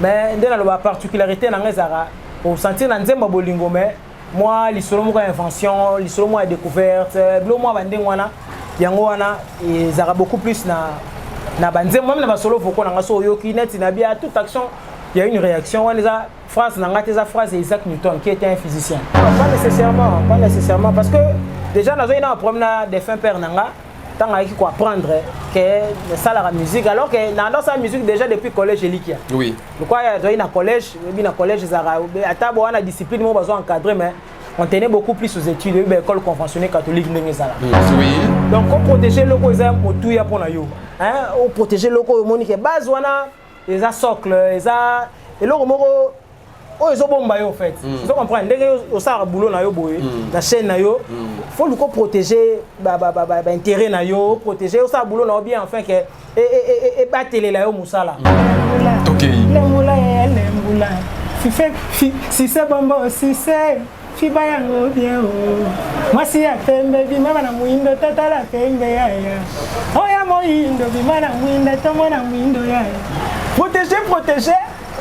mais la particularité dans les ara au sentir dans nzemba bolingo mais moi lisolo mo invention lisolo mo découverte blo mo bande ngwana yango wana ezara beaucoup plus na banzemba même na solo voko na so yoki net na bia toute action il y a une réaction on les a phrase na ngate za phrase Isaac Newton qui était un physicien pas nécessairement parce que déjà dans un problème des fins père nanga tant qu'il faut apprendre que ça la musique alors que dans sa musique déjà depuis collège elikia oui pourquoi il y a un collège zara ata bo na discipline mo besoin encadrer mais on tenait beaucoup plus aux études de l'école conventionnelle catholique ndengezala oui donc on protéger loko za motuya pona yo hein on protéger loko monique base wana les socle les et loko moko oh ils ont bomba yo en fait vous comprenez ndenge au sara boulot na yo boye la chaîne na yo faut le protéger intérêt na yo protéger au sara boulot na bien enfin que et batele la yo musala OK le moula le moula si c'est bomba si c'est fiba yango bien moi si ya pembe bima na muindo tata la pembe ya oh ya muindo bima na muindo tomo na muindo ya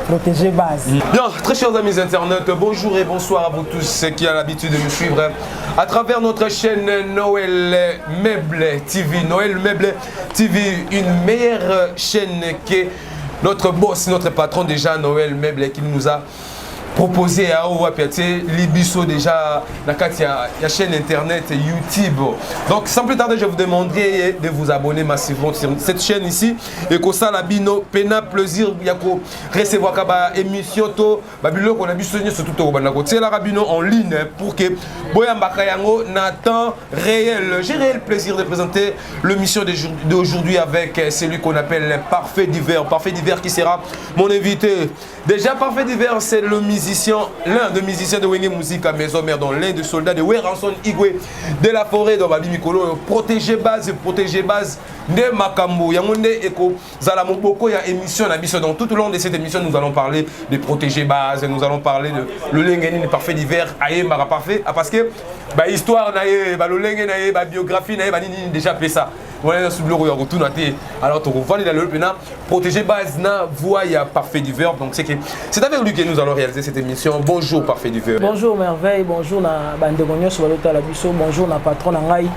protéger base. Bien, très chers amis internautes, bonjour et bonsoir à vous tous qui ont l'habitude de nous suivre à travers notre chaîne Noël Meuble TV. Noël Meuble TV, une meilleure chaîne que notre boss, notre patron déjà, Noël Meuble, qui nous a proposé à Ouapiaté, Libiso déjà, la chaîne internet YouTube. Donc sans plus tarder, je vous demanderai de vous abonner massivement sur cette chaîne ici et que ça la bino pena plaisir yako recevoir kaba émission to babilo qu'on a vu surtout au banako. C'est la rabino en ligne pour que Boya Mbakayango n'attend réel. J'ai réel plaisir de présenter l'émission d'aujourd'hui avec celui qu'on appelle Parfait Divers. Parfait Divers qui sera mon invité. Déjà Parfait Divers, c'est le l'un des musiciens de Wenge Musique à Maison Mère, dans l'un des soldats de Weranson Igwe de la forêt de Babi Mikolo, protéger base, de Makambo, Yamonde Eko, Zalamoboko, il y a émission donc tout au long de cette émission, nous allons parler de protéger base, nous allons parler de le Lengeni, le Parfait d'hiver, Aye Mara Parfait, parce que histoire, le Lengeni, biographie, déjà fait ça. Voilà, sous le royaume, tout naté. Alors, tu vas aller dans le pénal, protéger base, na voix, il y a Parfait d'hiver. Donc, c'est avec lui que nous allons réaliser cette émission. Bonjour, Parfait d'hiver. Bonjour, Merveille. Bonjour, na Bandegogno, sur le Talabiso. Bonjour, na patron Nangaï,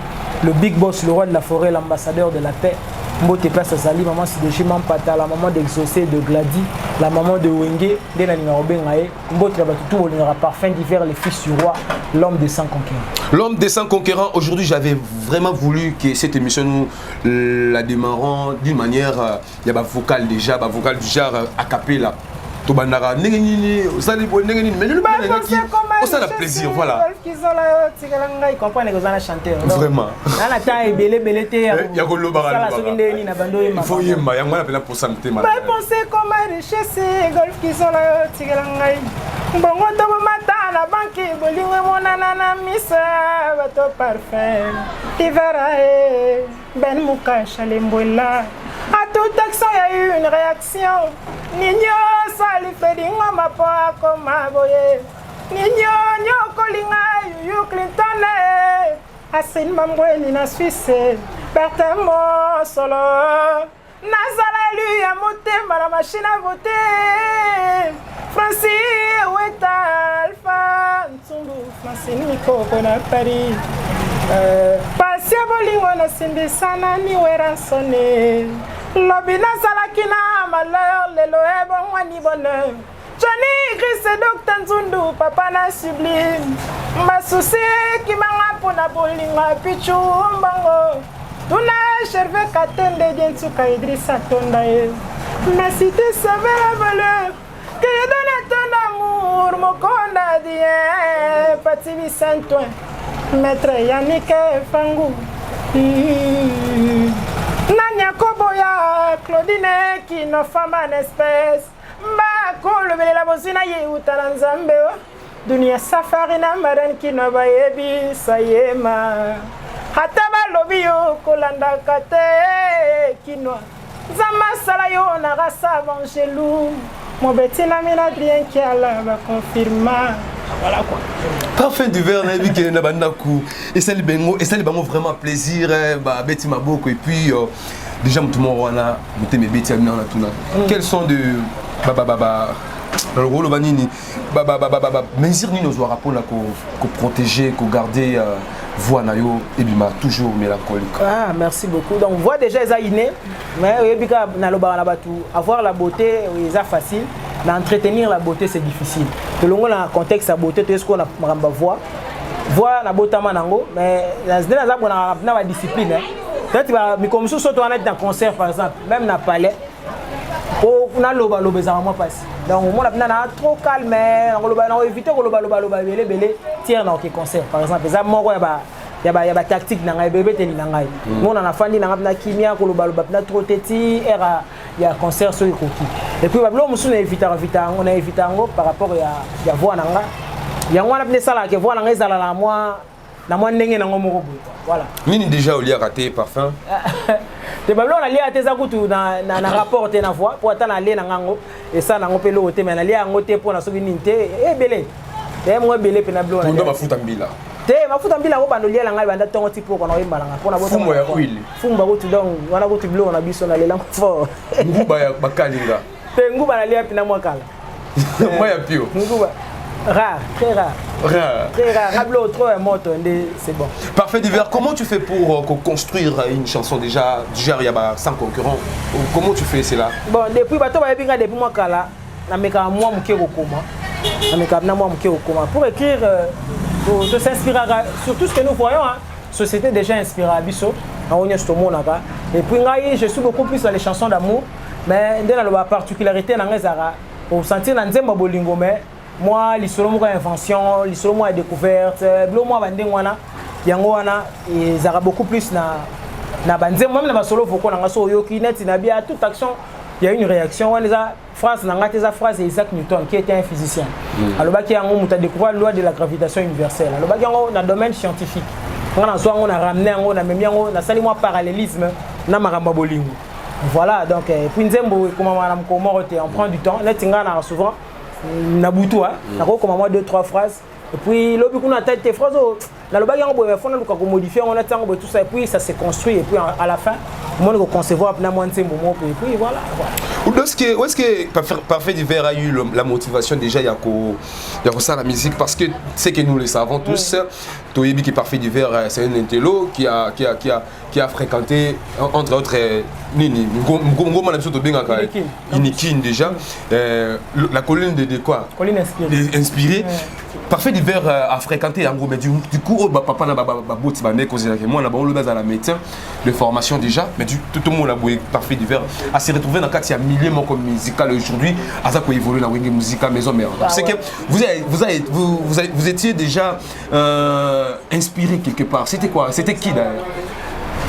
le big boss, le roi de la forêt, l'ambassadeur de la paix. Mbote Place Azali, maman Sidechi Mampata, la maman d'Exaucé, de Glady, la maman de Wenge, de la numéro Bengae, Mbote Labatutu, on ira Parfait d'hiver, les fils du roi, l'homme des 100 conquérants. L'homme des 100 conquérants, aujourd'hui j'avais vraiment voulu que cette émission nous la démarrons d'une manière, il y a un vocal déjà, un vocal du genre a cappella. Tobandara nengenini osali bo nengenini mais le bal ça la plaisir voilà ils comprennent que ça chanter vraiment na ta ebele te ya ko loba la soki ndeni na bando yema il faut yema yango na pena pour santé mal penser comme richesse golf qui sont là tigelangai bongo to mata na banki bolingo monana na misa bato parfait tivarae ben mukacha lembola à toute action il y a eu une réaction Nino sali fedinga mapoa koma boye Nino nyoko linga yu Clinton Asin mamweni na Suisse Bertamo solo Nazala lui a motema la machine à voter Francis Weta Alpha Ntundu Francine Miko Kona Paris Pasia bolingo na simbi sana ni Weransone Lobina salakina malheur lelo ebon wani bonheur Johnny Chris Docteur Nzundu papa na sublime Masusi kimanga pona bolinga pichu mbango Tuna cherve katende dientuka Idrissa Tondae Ma cité savait la valeur Que je donne ton amour Mokonda dien Patibi Saint-Ouen Maître Yannick Fangou Nanya Koboya, Claudine, qui n'a femme en espèce. Mbako, le bel la bozina ye utalanzambe. Dunia safari na maran qui n'a pas yebi, sayema. Hataba lobio, kolanda kate, kinoa. Zama salayo, na rasa vangelou. Mon betina minadrien qui a la va confirmer. Voilà quoi. Parfait d'hiver, on a vu qu'il y a et ça lui vraiment plaisir, Betty Maboko et puis déjà tout le monde a mes bêtises. Quels sont dans le rôle banini mesure ni nos rapport là qu'on protéger qu'on garder voix nayo et bima toujours mélancolique. Ah merci beaucoup. Donc voix déjà est inné mais bika na loba na batu avoir la beauté est facile mais entretenir la beauté c'est difficile. Que longo na contexte la beauté est-ce qu'on a mamba voix na botama nango mais na ba discipline peut-être ba mi comme so to on est dans concert par exemple même na palais on a loba za moi passe donc on a trop calme on loba na éviter ko loba belé tiers na OK concert par exemple ça moko ya ba tactique na ngai bébé teli na ngai on na fandi na kimia ko loba na trop teti era ya concert so ikoki et puis ba blo musu na éviter on a éviter ngo par rapport ya voix na nga ya ngwana pne sala ke voix na nga ezala na moi ndenge na ngo moko voilà nini déjà au lieu raté parfum te bablo na lia teza kutu na rapport te na voix pour ata na lia na ngango et ça na ngopelo ote mais na lia ngote pour na soki ninte e belé te mo belé pe na blo na ndo mafuta mbila te mafuta mbila ko bando lia na ngai banda tongo tipo ko na yimba na pour na bota fumo ya huile fumba kutu donc wana kutu blo na biso na lela fort nguba ya bakalinga te nguba na lia pe na mo kala moi ya pio nguba rare, très rare. Très rare. Rablo trop est mort, c'est bon. Parfait d'hiver, comment tu fais pour construire une chanson déjà du genre Yaba sans concurrent? Comment tu fais cela? Bon, depuis bato ba yebinga depuis moi kala, na meka moi muke kokoma. Na meka na moi muke kokoma pour écrire pour s'inspirer sur tout ce que nous voyons hein. Société déjà inspirée à biso, na onya stomo naka. Et puis ngai je suis beaucoup plus dans les chansons d'amour, mais ndena la particularité na ngezara pour sentir na nzemba bolingo mais moi l'isolo mo invention l'isolo mo découverte blo mo bandeng wana yango wana et ça beaucoup plus na banzem même na basolo foko na ngaso yoki net na bia toute action il y a une réaction wana za phrase na ngate za phrase Isaac Newton qui était un physicien alors ki yango muta découvert la loi de la gravitation universelle alors ki yango na domaine scientifique ngana so on a ramené yango na même yango na sali moi parallélisme na makamba bolingo voilà donc puis nzembo comment madame comment on prend du temps net ngana souvent Nabutu, comment moi 2-3 phrases. Et puis, l'objet qu'on a tête tes phrases, la loba yango boye fona luka ko modifier on attend tout ça et puis ça se construit et puis à la fin on va concevoir na moi ntembo mo et puis voilà. Où est-ce que Parfait d'hiver a eu la motivation déjà il y a ça la musique parce que c'est que nous le savons tous Toyebi qui Parfait d'hiver c'est un intello qui a fréquenté entre autres Nini Ngoma na biso to benga ka Inikin déjà la colline de quoi? Colline inspirée. Parfait d'hiver a fréquenté en gros mais du coup papa na baboti ba mec cause moi na ba on le base à la médecin de formation déjà mais tout le monde a boué Parfait d'hiver a se retrouver dans quatre milieu comme musical aujourd'hui à ça qu'on évolue dans wing musical maison mère c'est que vous étiez déjà inspiré quelque part c'était quoi c'était qui d'ailleurs?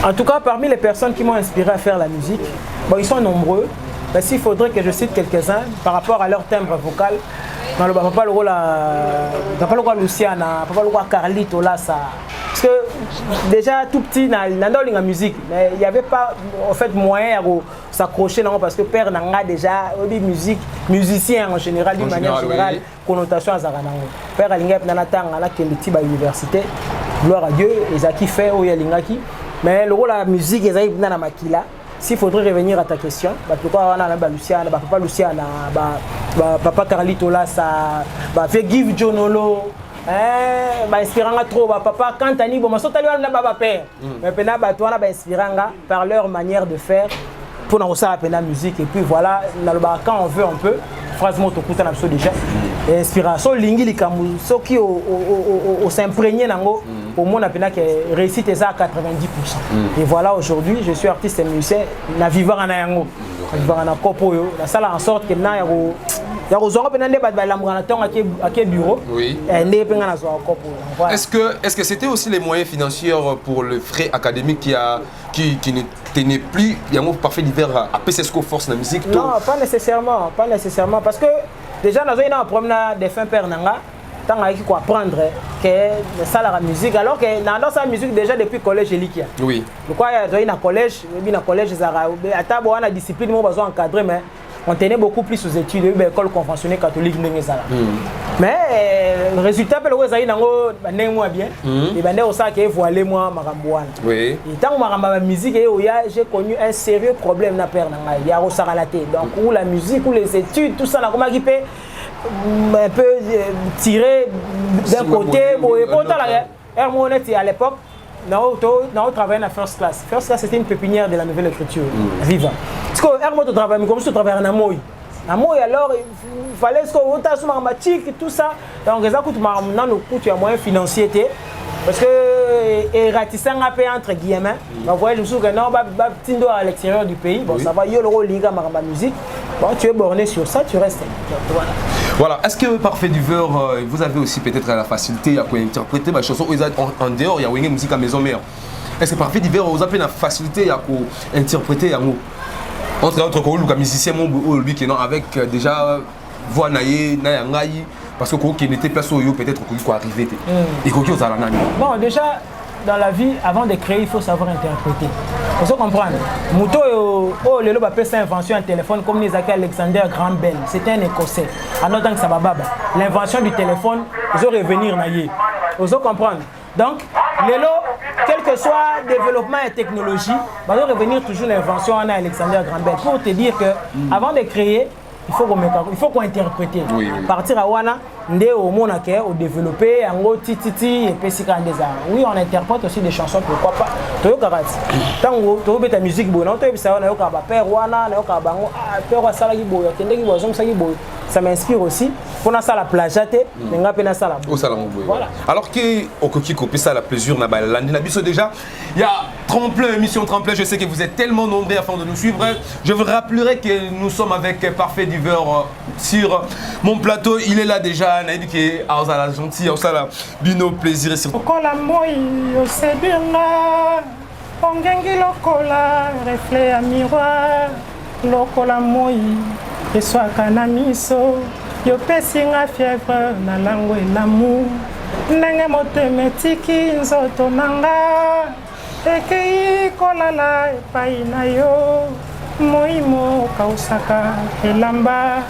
En tout cas parmi les personnes qui m'ont inspiré à faire la musique bon ils sont nombreux mais s'il faudrait que je cite quelques-uns par rapport à leur timbre vocal dans le papa le rôle papa le Luciana papa le Carlito là ça parce que déjà tout petit dans la musique mais il y avait pas en fait moyen de s'accrocher non parce que père nanga déjà musique musicien en général d'une manière générale oui. Connotation à zaranango père alingep na tanga na keliti ba université gloire à Dieu et ça qui fait au yalingaki mais le rôle la musique ezali na makila. S'il faudrait revenir à ta question, pourquoi on a la Luciana, papa Luciana, papa Carlito là, ça, fait give Jonolo, inspirant trop, papa Cantani, bon, ça t'as na baba père, mais pena toi na inspirant par leur manière de faire pour nous ça la musique et puis voilà, quand on veut un peu, phrase moto kuta na biso déjà, inspiration lingi likamu, so qui au s'imprégner nango. Au moins, on a que réussite est à 90%. Et voilà, aujourd'hui, je suis artiste et musicien. Na vivant en ayango, vivant en akopoyo. La salle en sorte que na yaro, yaro zoro penande bat balambrana tong à quel bureau. Oui. Et ne penga na zoro akopoyo. Est-ce que c'était aussi les moyens financiers pour le frais académique qui ne tenait plus yango Parfait d'hiver à PCSCO force la musique? Non, pas nécessairement, parce que déjà nous avons un problème des fins père nanga. Tant qu'il faut apprendre que ça la musique alors que dans sa musique déjà depuis collège Elikia. Oui. Pourquoi il y a un collège, il y a un collège Zara, à table on a discipline moi besoin encadrer mais on tenait beaucoup plus aux études de l'école conventionnelle catholique. Mais le résultat, c'est que vous avez bien. Et ben on sait que voilé moi Marambouane. Oui. Et tant que ma musique j'ai connu un sérieux problème na père na il y a Rosaralaté. Donc où la musique ou les études tout ça na comment qui peut un peu tirer d'un côté pour à l'époque on travaillait dans First Class. First Class c'était une pépinière de la nouvelle écriture vivant. Parce que Hermoto travaille comme si tu travaillais en Amoy. Amoy alors il fallait que on tasse mathématique tout ça. Donc ça coûte maintenant nous coûte un moyen financier parce que ratissant un peu entre guillemets. Donc voyez je me souviens que non tindo à l'extérieur du pays. Bon ça va yo le liga ma musique. Bon tu es borné sur ça tu restes. Voilà. Voilà, est-ce que Parfait Diveur, vous avez aussi peut-être la facilité à interpréter ma chanson en dehors, il y a une musique à maison mère. Est-ce que Parfait Diveur, vous avez la facilité à interpréter un mot? Entre autres, le musicien avec déjà voix naïe, naïe, parce que qui n'était pas sur peut-être qu'il faut arriver. Et qu'on a la bon, déjà, dans la vie, avant de créer, il faut savoir interpréter. Il faut comprendre. Mouto, le lobe appelle ça invention un téléphone comme les Alexander Graham Bell. C'était un Écossais. En autant que ça va baba. L'invention du téléphone, ils ont revenir naïe. Il faut comprendre. Donc, quel que soit le développement et technologie, il va revenir toujours l'invention en Alexander Graham Bell. Pour te dire que avant de créer, il faut qu'on interprète. Oui. Partir à Wana, au monake, au développer, en gros, titi, et puis oui, on interprète aussi des chansons, pourquoi pas. Toyo Karati. Tant que tu as ta musique, ça m'inspire aussi. Pour ça la plagiaté, voilà. Alors que au coquille copie ça la plaisir déjà, il y a tremplin émission tremplin, je sais que vous êtes tellement nombreux afin de nous suivre. Je vous rappellerai que nous sommes avec Parfait Diveur sur mon plateau, il est là déjà, Naïd qui est à la gentille, à la bino plaisir et surtout. Ongengi lokola reflet à miroir lokola moi eswaka na miso yo pesinga fièvre na lango elamu ndenge motema etiki nzoto nanga ekei kolala epai na yo moimo okausaka elamba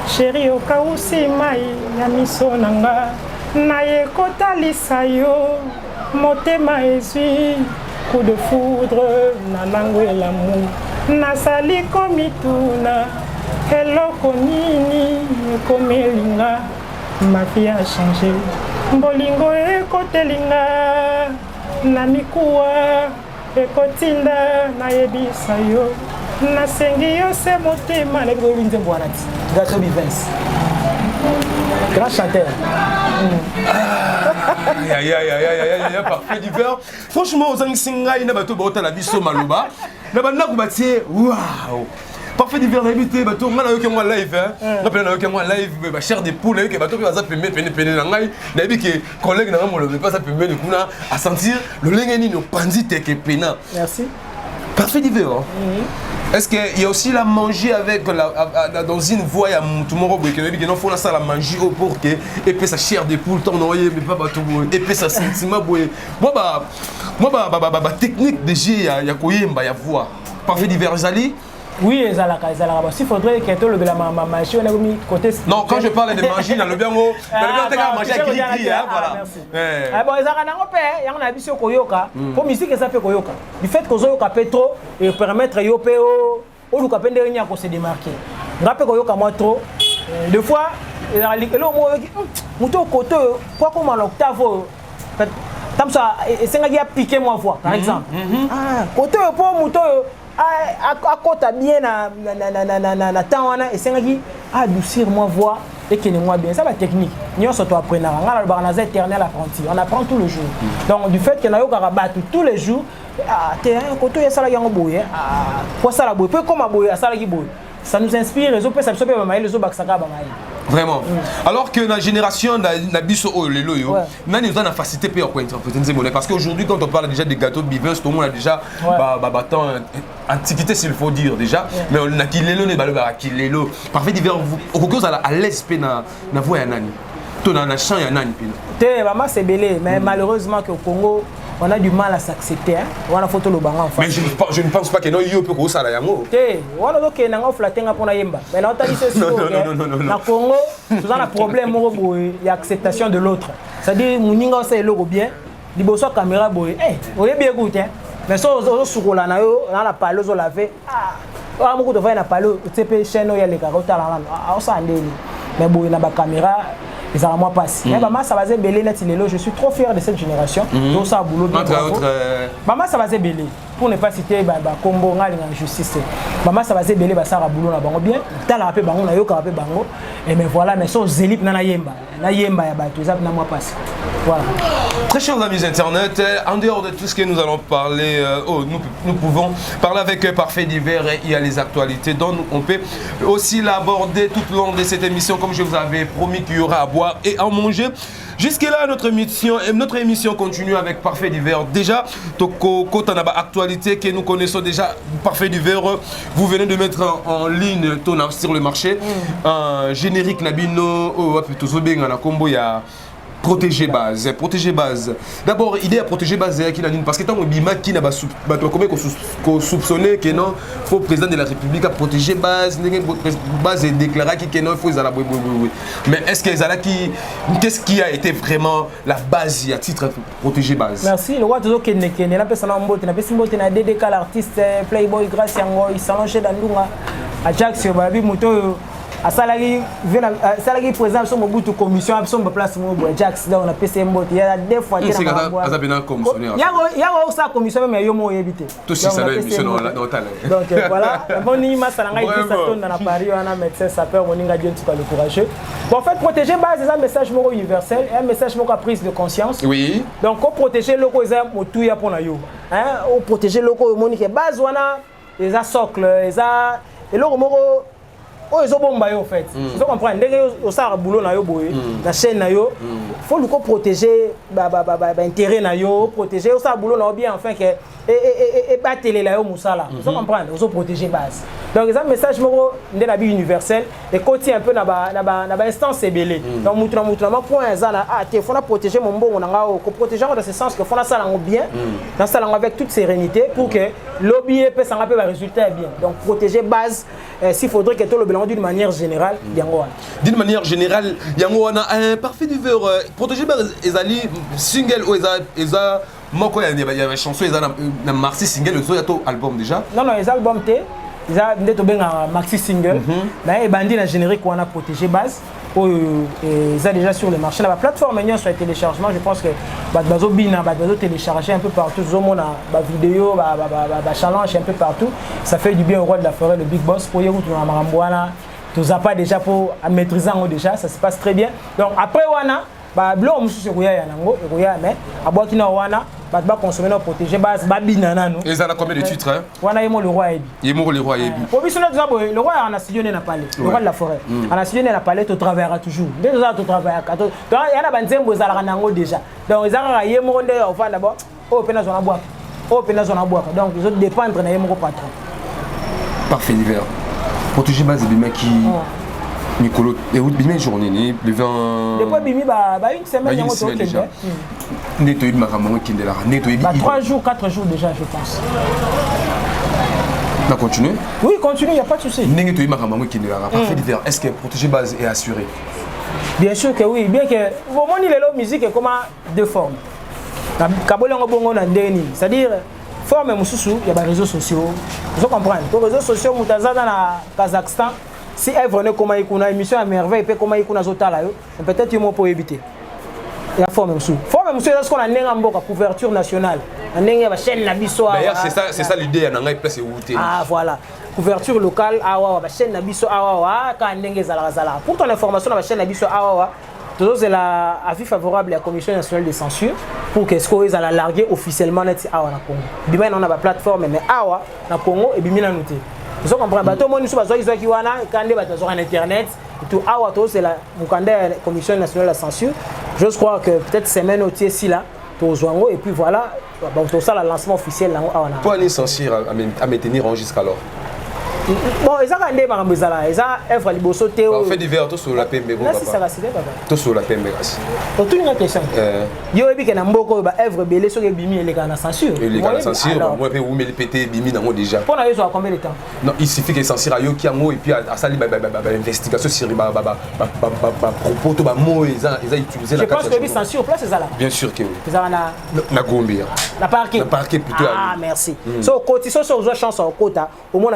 sheri okausi mai ya miso nanga naye kotalisa yo motema ezwi coup de foudre na langue et l'amour nasali komituna eloko nini ekomelinga ma vie a changé mbolingo ekotelinga na mikuwa ekotinda nayebisa yo nasengi yo se motema Gato Bivens. Grand chanteur. Parfait Diveur. Franchement, aux Ansinga, il n'a pas tout beau la vie sur Malouba. N'a pas de waouh! Parfait Diveur, habité, bateau, on a eu qu'un live, on a eu qu'un live, ma chère des poules, avec bateau qui va s'appeler peine langai, n'a que collègue n'a pas s'appeler de kuna à sentir le lengeni no pandite que pena. Merci. Parfait Diveur. Est-ce qu'il y a aussi la manger avec dans une voie à tout le monde qui non faut ça la manger pour que et puis sa chair de poule tournoyer mais pas tout et puis ça sentiment moi technique déjà il y a koyemba il y a voix Parfait Diveur Zali. Oui, il faudrait que tu la magie, on a mis côté. Non, quand je parle de magie, dans le bien mot, dans le bien manger à Kiri, voilà. Bon, ils ont un a vu Koyoka, pour musique, ça fait Koyoka. Du fait que Koyoka peut trop et permettre Yopéo, ou le capin de rien pour se démarquer. Rappel Koyoka, moi trop. Deux fois, le mot, mouton côté, quoi comme l'octave, comme ça, et c'est un gars piqué moi voix, par exemple. Ah, côté pour mouton. À côté bien na temps et c'est adoucir moi voix et que moi bien ça va technique nous surtout apprenant on a le barnaz éternel apprenti on apprend tous les jours donc du fait que na yo battre tous les jours t'es un côté ya sala yango boye quoi ça la boye peu comme boye sala ki boye ça nous inspire les autres ça peut pas les autres baksaka ba mai. Vraiment. Alors que la génération n'a biso oh lelo yo, n'a nous a facilité pour interpréter ces mots parce qu'aujourd'hui quand on parle déjà des gâteaux Bivens, tout le monde a déjà tant antiquité s'il faut dire déjà, mais on a qui lelo ne baloba qui lelo. Parfait Diveur au cause à l'aise na voix ya nani. Tout dans la chant ya nani pina. Te maman c'est belé mais malheureusement que au Congo on a du mal à s'accepter. On a photo le banc en face. Mais je ne pense pas que non, il y a peu ça là. On a que n'a flatté pour la yemba. Mais là, on t'a dit c'est sûr. Na Congo, tout un problème il y a acceptation de l'autre. C'est-à-dire, Mouninga c'est le bien. Il bosse la caméra boy. On est bien goûté. Mais ça, on sur la nayo, on a la palo, on l'a fait. Ah, beaucoup de fois na palo, tu sais chaîne il y a les carottes là. Ah, on s'en mais bon, il y a la caméra. Les moi passe. Mais maman, ça va se belé net il est là. Je suis trop fier de cette génération. Donc ça boulot bien. Maman, ça va se belé. Pour ne pas citer Combo ngali en justice. Maman, ça va se belé ça boulot na bango bien. Tala rapé bango na yo ka rapé bango. Et mais voilà, mais so zélip na yemba. Na yemba ya bato ça na moi passe. Voilà. Très chers amis internet, en dehors de tout ce que nous allons parler, nous pouvons parler avec Parfait Divers et il y a les actualités dont on peut aussi l'aborder tout au long de cette émission comme je vous avais promis qu'il y aura à boire et à manger. Jusque-là, notre émission continue avec Parfait Divers. Déjà, quand on a actualité que nous connaissons déjà, Parfait Divers, vous venez de mettre en ligne sur le marché un générique Nabino, combo il y a protéger base. D'abord, idée à protéger base qui la ligne parce que tant bima qui n'a pas soupçonné que non, faut président de la République à protéger base et déclarer que non, il faut la mais est-ce que qu'est-ce qui a été vraiment la base à titre protéger base? Merci. Le roi toujours Kenekene, la personne en botte, la personne botte na DDK l'artiste Playboy grâce à moi, il s'allonge dans Ndunga à Jack sur Babi Moto. À salarié présent sur Mobutu commission sur place Mobutu Jax là on a PC Mbot il y a des fois il y a commissionnaire il y a aussi commission même yo mo éviter tout ça la émission dans donc voilà bon ni masalanga il ça tourne dans Paris on a médecin sapeur moninga Dieu tout le courageux bon en fait protéger base c'est un message moko universel et un message moko prise de conscience oui donc ko protéger loko za motu ya pona yo hein o protéger loko monike base wana les a socle les a et loko moko oh ils ont bombé en fait ils ont compris ndenge au sara boulot na yo boye la chaîne na yo faut le protéger intérêt na yo protéger au sara boulot na bien enfin que et pas télé la yo musala ils ont comprendre ils ont protéger base donc ils ont message moko ndé la vie universelle et côté un peu na ba instance ebelé donc mutra point ça là ah te faut na protéger mon bongo na nga ko protéger dans ce sens que faut na sala bien dans sala avec toute sérénité pour que lobby peut s'en rappeler résultat bien donc protéger base s'il faudrait que tout le bilan d'une manière générale d'une manière générale yango wana un Parfait Divers protéger base ezali single ou eza moko ya chanson eza na maxi single le to album déjà non les albums té eza ndeto benga maxi single mais bandi na générique wana protéger base ils déjà sur le marché la plateforme sur le téléchargement je pense que bazo bina bazo télécharger un peu partout zomona ba vidéo ba challenge un peu partout ça fait du bien au roi de la forêt le Big Boss pour yékou na marambwana tous a pas déjà pour maîtriser déjà ça se passe très bien donc après wana ba blo mususu ko ya nango ko ya mais aboki na wana ba consommer no protéger base ba binana no et ça a combien de titres hein wana yemo le roi ebi yemo le roi ebi pour biso na zabo le roi en a studio na palais le roi de la forêt en a studio na palais to travaillera toujours dès ça to travailler ka to donc il y a ba nzembo za nango déjà donc ezaka yemo nde on va d'abord au pena zona boire au pena zona boire donc ils ont dépendre na yemo ko patron Parfait Divers protéger base de mecs qui Nicolo, et où bien journée, le 20. Depuis bimi une semaine déjà. Nettoyer ma maman qui est là, nettoyer. 3 jours, 4 jours déjà, je pense. On continue? Oui, continue, il n'y a pas de souci. Nettoyer ma maman qui est là. Parfait Divers, est-ce que protéger base est assuré? Bien sûr que oui, bien que au moment où la musique est comme deux formes. Kabolongo bongo na ndeni, c'est-à-dire forme mususu, il y a des réseaux sociaux. Vous comprenez? Les réseaux sociaux mutazana na Kazakhstan. Si elle venait comme une émission à merveille, peut comme une zotala, peut-être il pour éviter. La forme monsieur. Forme monsieur, est-ce qu'on a une couverture nationale? On a une chaîne Nabiso. D'ailleurs, c'est ça l'idée, on a une place où. Ah voilà. Couverture locale, awa, chaîne Nabiso, awa, quand on zala. Pour ton information, la chaîne Nabiso, awa, toujours la avis favorable à la Commission nationale de censure pour que ce qu'on ait la larguer officiellement net awa na Congo. Bimena on a la plateforme mais awa na Congo et bimena noté. Vous comprenez? Tout le monde qui wana quand sur internet tout awa to c'est la Commission nationale de la censure. Je crois que peut-être semaine au ici là pour Zwango et puis voilà tout ça le lancement officiel là awa. Pour aller censure à maintenir jusqu'alors. bon eza ka nde makambo ezala eza œuvre liboso te en fait divers to sur la pembe là si ça va c'est papa to sur la pembe kasi tout une question yo ebi ke na mboko ba œuvre belé so ke bimi eleka na censure eleka na censure moi pe ou me pété bimi nango déjà pour na yo so combien de temps non il suffit que censure ayo ki yango et puis à sali ba investigation sur ba propos to ba mots eza utiliser la carte je pense que censure place ezala bien sûr que oui ezala na gombi na parquet plutôt ah merci so côté so so chance au quota au moins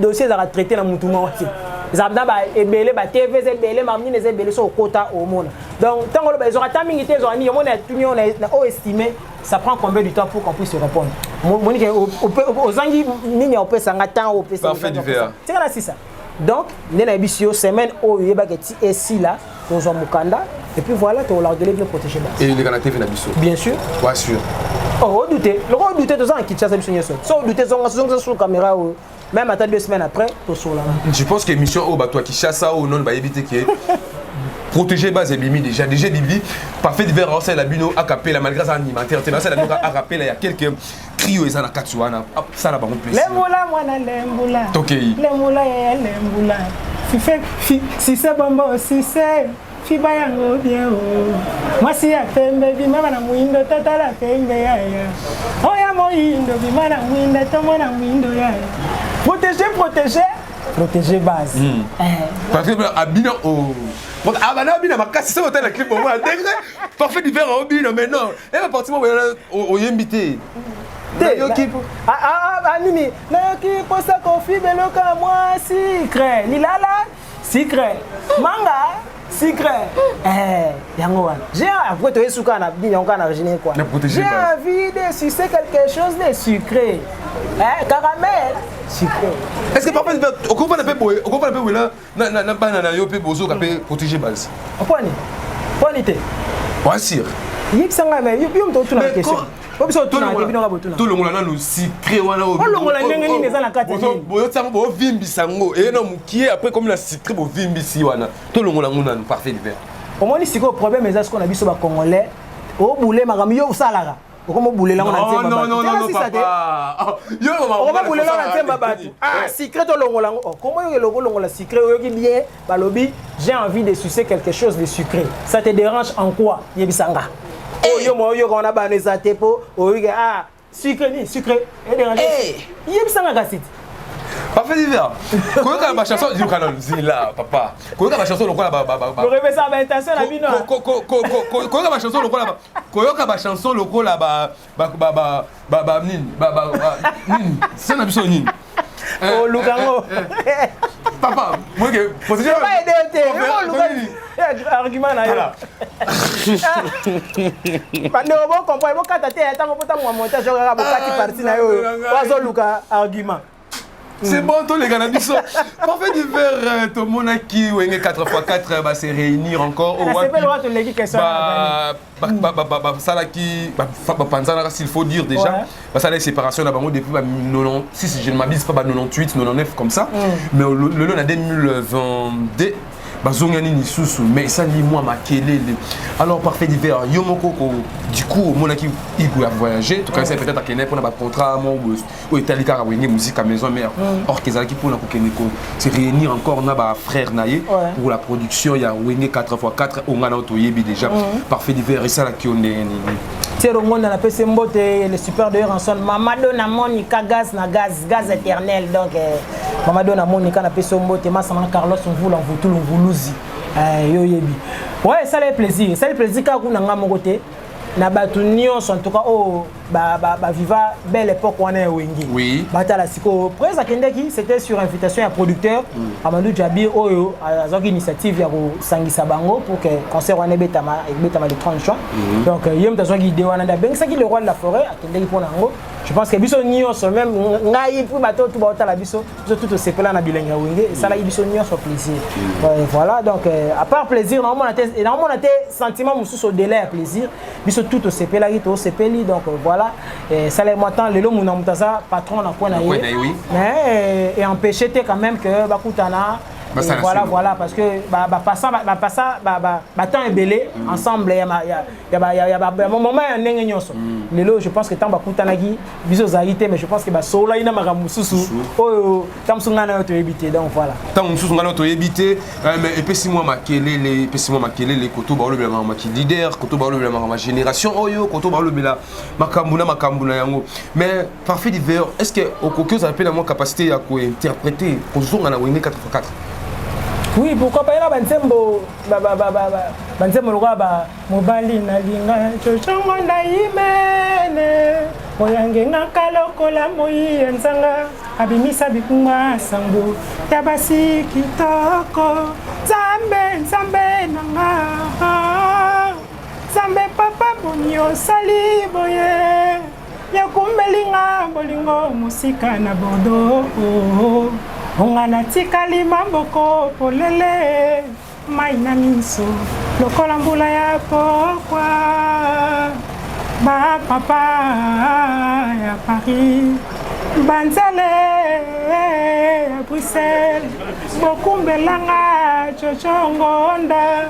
dossier ezala traité na mutu moko ezabda ba ebele ba TV ebele mamni les ebele so quota au monde donc tant que ils aura timing été zo ni on a tout on a estimé ça prend combien de temps pour qu'on puisse répondre monique aux angi nini on peut sanga temps au peut parfait divers c'est là c'est ça donc nena bisio semaine o yeba que ti ici là dans un mukanda et puis voilà tu leur donner bien protéger et les canapés na biso bien sûr ouais sûr oh douter le gros douter dans un Kinshasa biso nyeso so douter sur caméra même à 2 semaines après to sur là je pense que mission au bateau Kinshasa ou non ba éviter que protéger base bimi déjà bibi parfait divers c'est la bino a capé la malgré ça alimentaire c'est la bino a capé là il y a quelques crio et ça na katsuana ça la ba plaisir les moula mwana lembula tokei les moula ya lembula si c'est bombo si c'est fiba yango bien moi si ya pembe bima na muindo tata la pembe ya oya moindo bima na muindo tomo na muindo ya protéger base parce que abina au abana abina makasi c'est hôtel la clip au moins degré parfait divers au bino mais non et va partir au yembité nini nayoki posa kofi beloka moi secret lilala secret manga secret yango wana j'ai après to esuka na bini yango na origine quoi j'ai envie de sucer quelque chose de sucré caramel sucré est-ce que parfois on comprend un peu là na banana yo pe bozo ka pe protéger base poni te ouais sûr yipsanga mais yum to tuna question tout le monde a le secret wana o longola ndenge nini eza na kati nini boyo tsama bo vimbisa ngo et non mukie après comme la secret bo vimbisi wana tout le monde ngona parfait divers au moins siko problème eza ce qu'on a biso ba congolais o boule makambo yo usalaka okomo boule la ngona nzemba non papa yo okomo boule la ngona nzemba batu secret to longola ngo comment yo longola secret yo ki bien balobi j'ai envie de sucer quelque chose de sucré ça te dérange en quoi yebisanga yo mo yo kona ba neza tepo oyiga sucré et déranger yebisanga kasiti parfait divers koyoka ba chanson du canon zila papa koyoka ba chanson lokola ba le rêve ça ba intention la bino koyoka ba chanson lokola koyoka ba chanson lokola ba nini c'est na biso nini oh lukango papa moi que protéger pas aider argument na yo bande bo comprendre bo kata te ata mo pota mo montage ka bo kati partie na yo wazo luka argument c'est bon tous les gars biso parfait divers tout monde qui wenge 4x4 va se réunir encore au c'est pas le droit de l'équipe question ça là qui panzana s'il faut dire déjà ça la séparation là bango depuis 90 si je ne m'abuse pas 98 99 comme ça mais le en 2022 bazongani ni susu mais ça ni moi makelele alors parfait divers yomoko du coup mon qui il peut voyager tout cas c'est peut-être à Kenya pour un contrat mon ou italika à wenye musique à maison mère or qu'ils qui pour la Keneko c'est réunir encore na ba frère naye pour la production il y a wenye 4x4 on a autoyebi déjà parfait divers et ça là qui on est c'est le monde dans la PC Mbote le super d'ailleurs en son Mamado na Monica gaz éternel donc Mamado na Monica na PC Mbote Masama Carlos on vous tout le Vuluzi yo yebi ouais ça le plaisir ka kuna nga mokote na batu nyonso en tout cas oh ba viva belle époque on est wengi oui batala siko presa kendeki c'était sur invitation à producteur Amadou Djabi oyo azaki initiative ya ko sangisa bango pour que concert wana betama le 30 juin donc yem tazaki idée wana da bengisa ki le roi de la forêt akendeki pona ngo je pense que biso nyonso même ngai pour bato tout batala biso tout sepela na bilenga wengi ça la biso nyonso plaisir voilà donc à part plaisir normalement on a été sentiment mususu au délai à plaisir biso tout sepela ki to sepeli donc voilà ça les montants le long mon patron na quoi na mais et empêcher quand même que bakutana Voilà, parce que temps est belé ensemble, il y a moment je pense que tant bakutanagi biso zaïté, mais je pense que sola ina makamususu oh tamsungana auto éviter, donc voilà tant musungana auto éviter, mais et puis si moi makelele les koto ba le ma leader koto ba le ma génération oyo koto ba le bela makambuna yango. Mais parfait d'hiver, est-ce que au coqueux ça appelle à moi capacité à interpréter kozonga na wenge 4x4? Oui, pourquoi pas, il y a banzembo lokola mobali na linga chochongo na imene moyange ngaka lokola moi nzanga abimisa bikunga sango ya basi kitoko zambe nanga zambe papa bonio sali boye ya kumbelinga bolingo musika na Bordeaux. Ongana tikali mamboko polele maina miso lokola mbula ya pokwa ba papa ya Paris banzale ya Bruxelles bokumbelanga chochongonda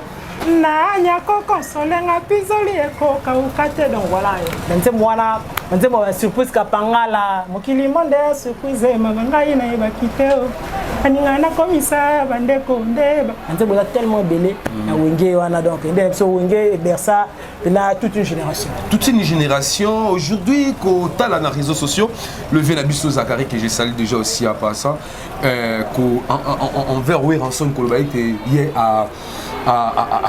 na koko solenga pizoli ekoka ukate, donc voilà nzembo surprise kapangala mokili monde surprise maganga ina ibakiteo aningana komisa bandeko ndeba nzembo là tellement belé na wenge wana, donc ndeba so wenge bersa na toute une génération aujourd'hui ko tala na réseaux sociaux le vieux Nabiso Zakari que j'ai salué déjà aussi à passant envers Weranson Kolobaïte hier à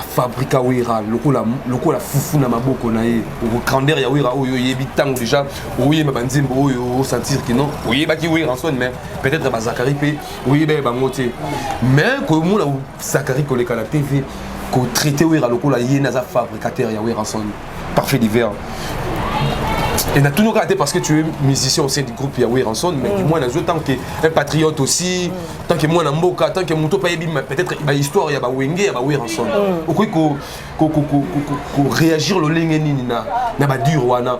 fabriquer Wera lokola fufu na maboko na ye au grandeur ya Wera oyo yebitango déjà oye mabanzimbo oyo sentir que non oye baki Wera son, mais peut-être ba Zakari pe oye ba ngote mais ko mo la Zakari koleka la TV ko traiter Wera lokola ye na za fabricateur ya Wera son parfait d'hiver. Et n'a tout raté parce que tu es musicien au sein du groupe Yahweh Ranson, mais moi, tant qu'un patriote aussi, tant que moi, Namboka, tant que mon top peut-être une histoire, il y a Wenge, il y a Yahweh Ranson. Au qu'on réagir le lengeni na ba dur wana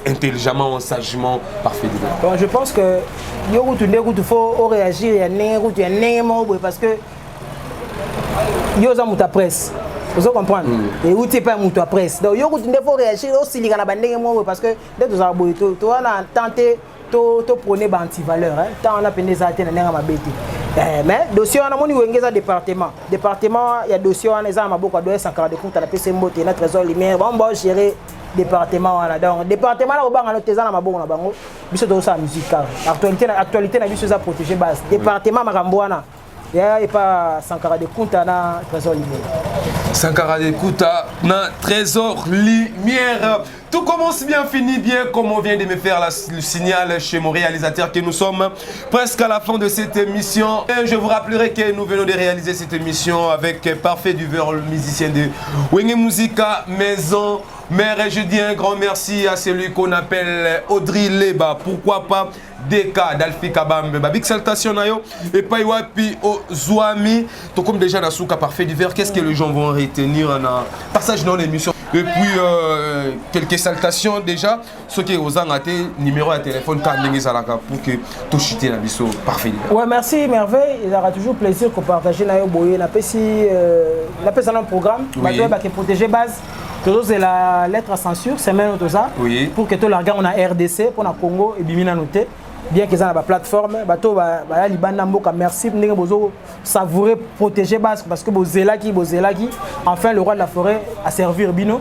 intelligemment, sagement, parfait. Bon, je pense que il faut réagir, il y a parce que yoza muta presse. Vous comprenez? Et où tu pas muta presse. Donc yo il faut réagir aussi les gars parce que dès que tu as tenté to prôner ba anti-valeur hein. Tant on a peine ça na nga mabeti. Mais dossier on a moni wengeza département il y a dossier on les a maboko doit 140 compte na PC mbote na trésor lumière on va gérer département wana. Donc département là obanga teza na maboko na bango biso to sa musique actualité na biso za protéger base département makambo wana et pas Sankara de Kunta na trésor lumière. Sankara de Kunta na trésor lumière. Tout commence bien, finit bien, comme on vient de me faire le signal chez mon réalisateur que nous sommes presque à la fin de cette émission. Et je vous rappellerai que nous venons de réaliser cette émission avec Parfait Duveur, le musicien de Wenge Musica Maison Mère. Et je dis un grand merci à celui qu'on appelle Audrey Leba. Pourquoi pas Deka d'Alfi Kabambe. Big salutation nayo et pas wapi au Zouami. Tout comme déjà na souka Parfait Duveur, qu'est-ce que les gens vont retenir en passage dans l'émission? Et puis quelques salutations déjà, ceux qui ont un numéro de téléphone pour que tout chiter la biseau parfait. Ouais, merci merveille, il aura toujours plaisir qu'on partage nayo boye na pesi la pesa dans programme, ba que protéger base. Toujours c'est la lettre à censure, c'est même tout ça. Oui. Pour que tout la regarde on a RDC pour na Congo et bimina noté. Bien qu'ils aient la plateforme, bateau ba libanda mboka merci ndenge bozo savourer protéger base parce que bozelaki enfin le roi de la forêt a servir bino.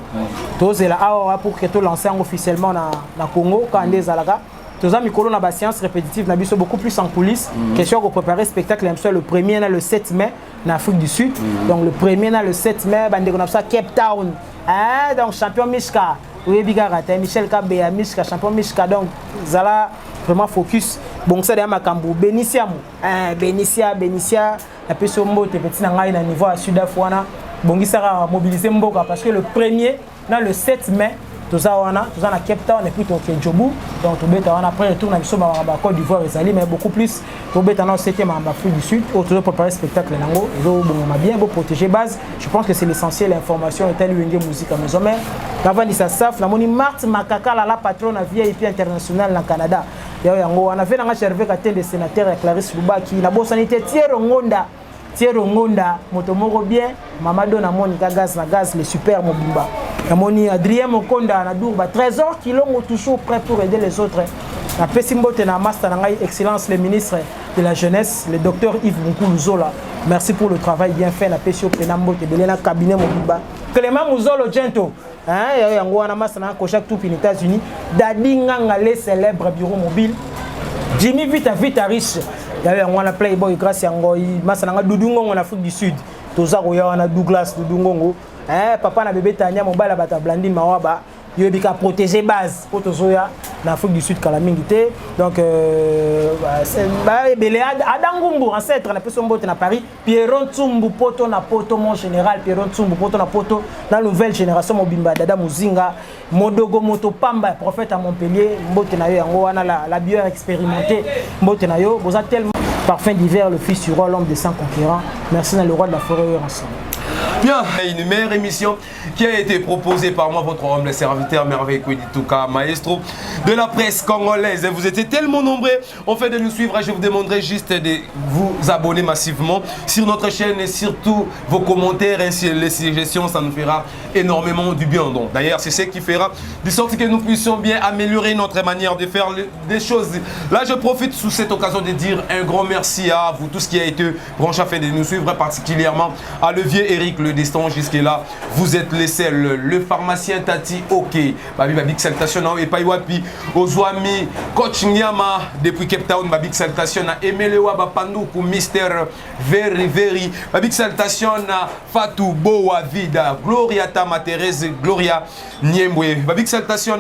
Tous c'est là pour que tout lancer officiellement na Congo quand des alaka. Tous amis mikolo na ba séance répétitive na biso beaucoup plus en coulisses. Question de préparer spectacle le premier le 7 mai en Afrique du Sud. Donc le premier le 7 mai bande qu'on a ça Cape Town. Donc champion Mishka, oui Bigarata, Michel Kabea Mishka champion Mishka, donc zala vraiment focus. Bon ça derrière Makambu, Benicia la personne mbote petit na ngai na niveau à Sud-Afrique. Bon qui sera mobilisé mboka parce que le premier dans le 7 mai tout ça na Cape Town et puis ton Djobu, donc tout bête on après retour na biso ba Côte d'Ivoire et Sali, mais beaucoup plus tout bête en 7e en Afrique du Sud autour de préparer spectacle nango bon bien beau protéger base. Je pense que c'est l'essentiel l'information est telle Wenge Musica Maison Mère avant de ça saf na moni Marthe Makaka la patronne VIP international na Canada yango on avait na chervé ka de sénateur Clarisse Lubaki na bo sanité Thierry Ngonda Thierry Ngonda motomoko bien Mamado na Monica gaz na gaz le super mobimba Namoni Adrien Mokonda na Dourba Trésor Kilongo toujours prêt pour aider les autres. Na Pesimbote na Master Nangai Excellence le ministre de la jeunesse le docteur Yves Moukoulou Zola. Merci pour le travail bien fait na Pesio Penambote Belena cabinet mobimba. Clément Mouzolo Gento hein yango wana Master na Kochak tout aux États-Unis Dadi Nganga les célèbres bureau mobile Jimmy Vita riche. On a Playboy grâce à Ngoy, Massananga Doudungo en Afrique du Sud. Tozaro Yana Douglas Doudungo. Papa na bébé Tania Mobala Bata Blandine Mawaba. Yobika protéger base. Potozoya en Afrique du Sud Kalamingité. Donc Belé Adangumbu ancêtre na personne bote na Paris. Pierron Tsumbu poto na poto mon général Pierron Tsumbu poto na poto la nouvelle génération Mobimba Dada Muzinga Modogo Moto Pamba prophète à Montpellier mbote na yo yango wana la bière expérimentée mbote na yo boza tellement parfum d'hiver le fils du roi l'homme des 100 concurrents. Merci dans le roi de la forêt ensemble. Bien, une meilleure émission qui a été proposée par moi, votre homme, le serviteur merveilleux Touka, maestro de la presse congolaise. Vous étiez tellement nombreux, en fait de nous suivre, je vous demanderai juste de vous abonner massivement sur notre chaîne et surtout vos commentaires ainsi les suggestions, ça nous fera énormément du bien. D'ailleurs, c'est ce qui fera de sorte que nous puissions bien améliorer notre manière de faire des choses. Là, je profite sous cette occasion de dire un grand merci à vous tous qui a été branché afin de nous suivre, particulièrement à Levier Eric le destin jusque-là, vous êtes les seuls, le pharmacien Tati OK, Babik Salutation et Paiwapi, Ozwami, Coach Nyama, depuis Cape Town, Babik Salutation, Emelewa Bapanduku, Mister Very, Babik Salutation, Fatou Boa Vida, Gloria Tama Thérèse, Gloria Niembwe, Babik Salutation,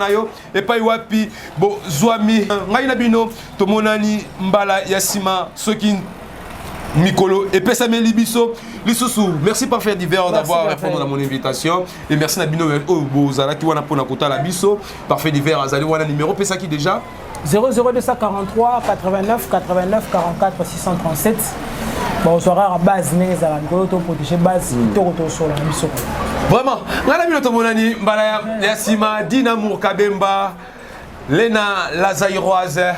et Paiwapi, Zwami, Ngainabino, Tomonani, Mbala, Yassima, Sokin, Mikolo et Pesame Libiso, Lissousou. Merci Parfait d'hiver d'avoir répondu à mon invitation. Et merci Nabino Bozala qui wana pona kota la biso. Parfait d'hiver Azali wana numéro Pesaki déjà 00243 89 89 44 637. Bon, on sera à base Nezala Mikolo to protéger base to sur la biso. Vraiment, Nabino Tomonani Mbala Yassima Dinamour Kabemba Lena Lazairoise